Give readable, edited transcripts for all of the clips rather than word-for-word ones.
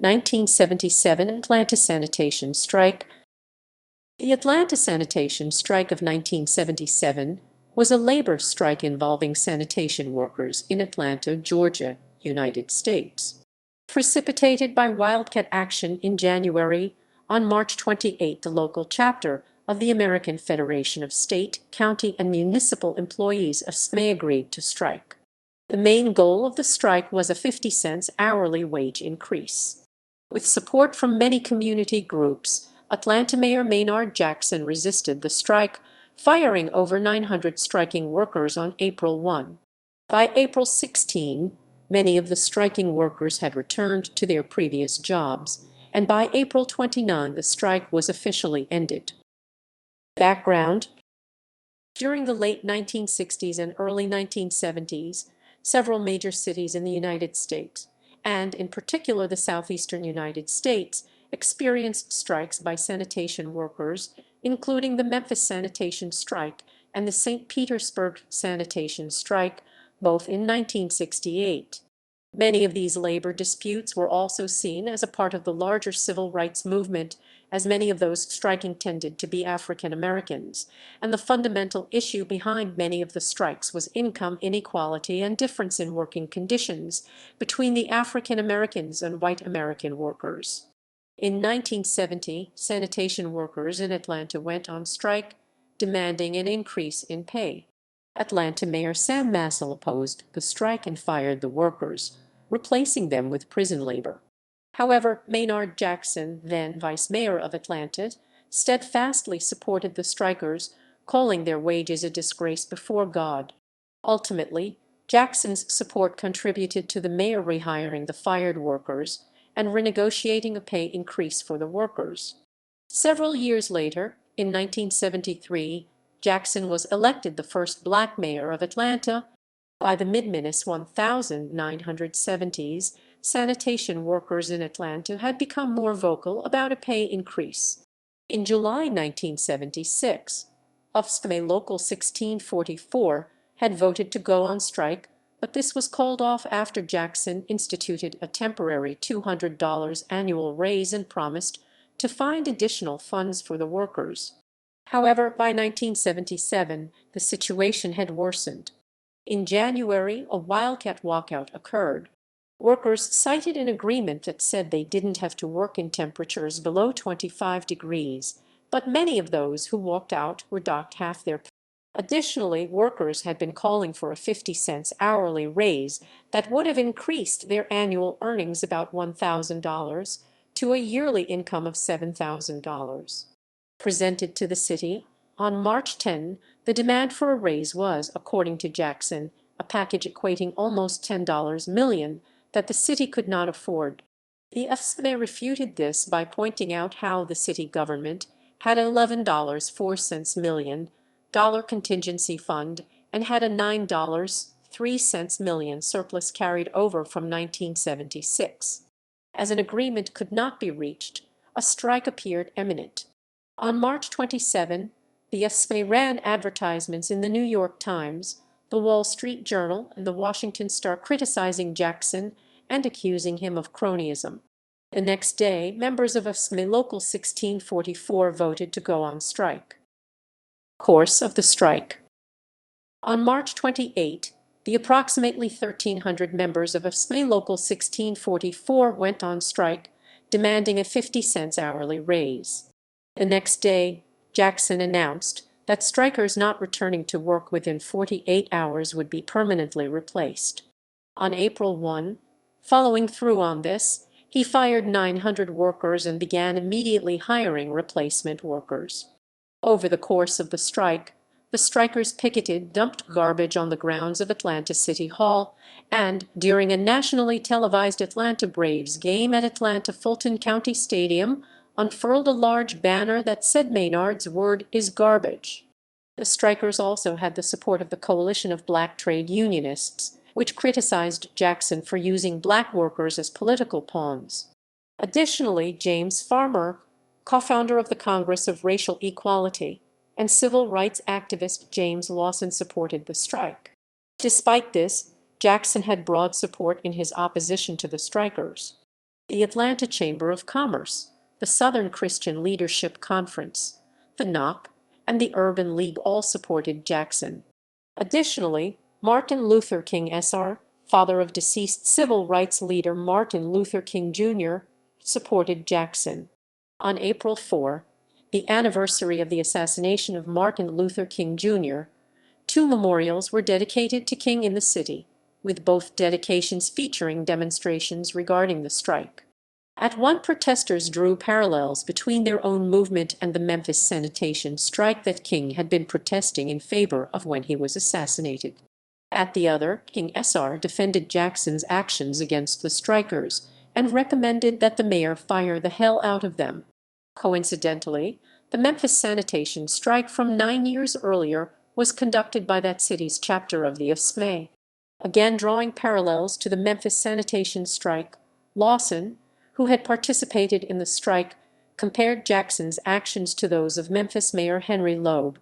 1977 Atlanta Sanitation Strike. The Atlanta Sanitation Strike of 1977 was a labor strike involving sanitation workers in Atlanta, Georgia, United States. Precipitated by wildcat action in January, on March 28, the local chapter of the American Federation of State, County, and Municipal Employees AFSCME agreed to strike. The main goal of the strike was a 50-cent hourly wage increase. With support from many community groups, Atlanta Mayor Maynard Jackson resisted the strike, firing over 900 striking workers on April 1. By April 16, many of the striking workers had returned to their previous jobs, and by April 29 the strike was officially ended. Background: during the late 1960s and early 1970s, several major cities in the United States, and in particular the southeastern United States, experienced strikes by sanitation workers, including the Memphis sanitation strike and the St. Petersburg sanitation strike, both in 1968. Many of these labor disputes were also seen as a part of the larger civil rights movement, as many of those striking tended to be African Americans, and the fundamental issue behind many of the strikes was income inequality and difference in working conditions between the African Americans and white American workers. In 1970, sanitation workers in Atlanta went on strike, demanding an increase in pay. Atlanta Mayor Sam Massel opposed the strike and fired the workers, replacing them with prison labor. However, Maynard Jackson, then vice mayor of Atlanta, steadfastly supported the strikers, calling their wages a disgrace before God. Ultimately, Jackson's support contributed to the mayor rehiring the fired workers and renegotiating a pay increase for the workers. Several years later, in 1973, Jackson was elected the first black mayor of Atlanta. By the mid-1970s, sanitation workers in Atlanta had become more vocal about a pay increase. In July 1976, AFSCME Local 1644 had voted to go on strike, but this was called off after Jackson instituted a temporary $200 annual raise and promised to find additional funds for the workers. However, by 1977, the situation had worsened. In January, a wildcat walkout occurred. Workers cited an agreement that said they didn't have to work in temperatures below 25 degrees, but many of those who walked out were docked half their pay. Additionally, workers had been calling for a 50-cent hourly raise that would have increased their annual earnings about $1,000 to a yearly income of $7,000. Presented to the city on March 10, the demand for a raise was, according to Jackson, a package equating almost $10 million that the city could not afford. The AFSCME refuted this by pointing out how the city government had an $11.04 million contingency fund and had a $9.03 million surplus carried over from 1976. As an agreement could not be reached, a strike appeared imminent. On March 27, the AFSCME ran advertisements in the New York Times, the Wall Street Journal, and the Washington Star criticizing Jackson and accusing him of cronyism. The next day, members of AFSCME Local 1644 voted to go on strike. Course of the strike. On March 28, the approximately 1,300 members of AFSCME Local 1644 went on strike, demanding a 50-cent hourly raise. The next day, Jackson announced that strikers not returning to work within 48 hours would be permanently replaced. On April 1, following through on this, he fired 900 workers and began immediately hiring replacement workers. Over the course of the strike, the strikers picketed, dumped garbage on the grounds of Atlanta City Hall, and, during a nationally televised Atlanta Braves game at Atlanta Fulton County Stadium, unfurled a large banner that said Maynard's word is garbage. The strikers also had the support of the Coalition of Black Trade Unionists, which criticized Jackson for using black workers as political pawns. Additionally, James Farmer, co-founder of the Congress of Racial Equality, and civil rights activist James Lawson supported the strike. Despite this, Jackson had broad support in his opposition to the strikers. the Atlanta Chamber of Commerce, the Southern Christian Leadership Conference, the NOC, and the Urban League all supported Jackson. Additionally, Martin Luther King Sr., father of deceased civil rights leader Martin Luther King Jr., supported Jackson. On April 4, the anniversary of the assassination of Martin Luther King Jr., 2 memorials were dedicated to King in the city, with both dedications featuring demonstrations regarding the strike. At one, protesters drew parallels between their own movement and the Memphis sanitation strike that King had been protesting in favor of when he was assassinated. At the other, King Sr. defended Jackson's actions against the strikers and recommended that the mayor fire the hell out of them. Coincidentally, the Memphis sanitation strike from 9 years earlier was conducted by that city's chapter of the AFSCME. Again, drawing parallels to the Memphis sanitation strike, Lawson, who had participated in the strike, compared Jackson's actions to those of Memphis Mayor Henry Loeb.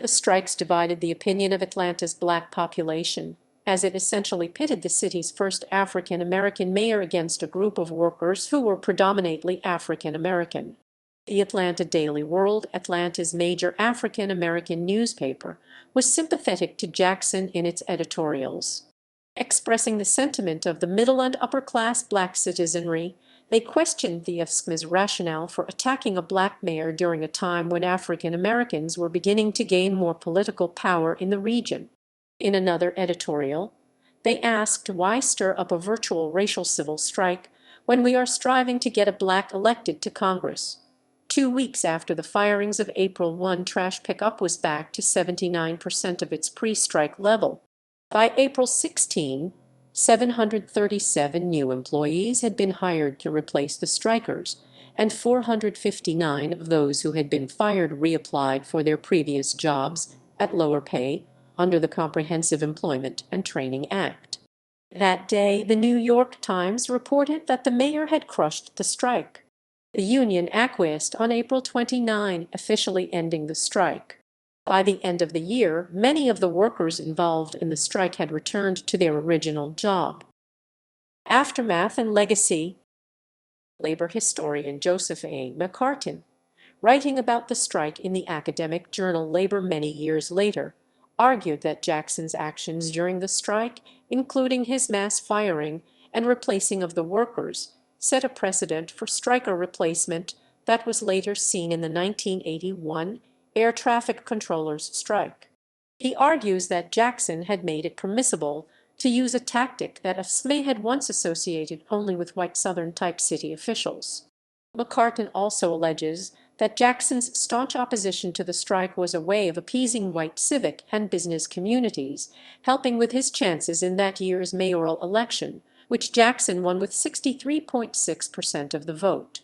The strikes divided the opinion of Atlanta's black population, as it essentially pitted the city's first African-American mayor against a group of workers who were predominantly African-American. The Atlanta Daily World, Atlanta's major African-American newspaper, was sympathetic to Jackson in its editorials. Expressing the sentiment of the middle and upper-class black citizenry, they questioned the AFSCME's rationale for attacking a black mayor during a time when African Americans were beginning to gain more political power in the region. In another editorial, they asked, why stir up a virtual racial civil strike when we are striving to get a black elected to Congress? 2 weeks after the firings of April 1, trash pickup was back to 79% of its pre-strike level. By April 16, 737 new employees had been hired to replace the strikers, and 459 of those who had been fired reapplied for their previous jobs at lower pay under the Comprehensive Employment and Training Act. That day, the New York Times reported that the mayor had crushed the strike. The union acquiesced on April 29, officially ending the strike. By the end of the year, many of the workers involved in the strike had returned to their original job. Aftermath and legacy. Labor historian Joseph A. McCartin, writing about the strike in the academic journal Labor many years later, argued that Jackson's actions during the strike, including his mass firing and replacing of the workers, set a precedent for striker replacement that was later seen in the 1981 air traffic controllers' strike. He argues that Jackson had made it permissible to use a tactic that AFSCME had once associated only with white Southern-type city officials. McCartin also alleges that Jackson's staunch opposition to the strike was a way of appeasing white civic and business communities, helping with his chances in that year's mayoral election, which Jackson won with 63.6% of the vote.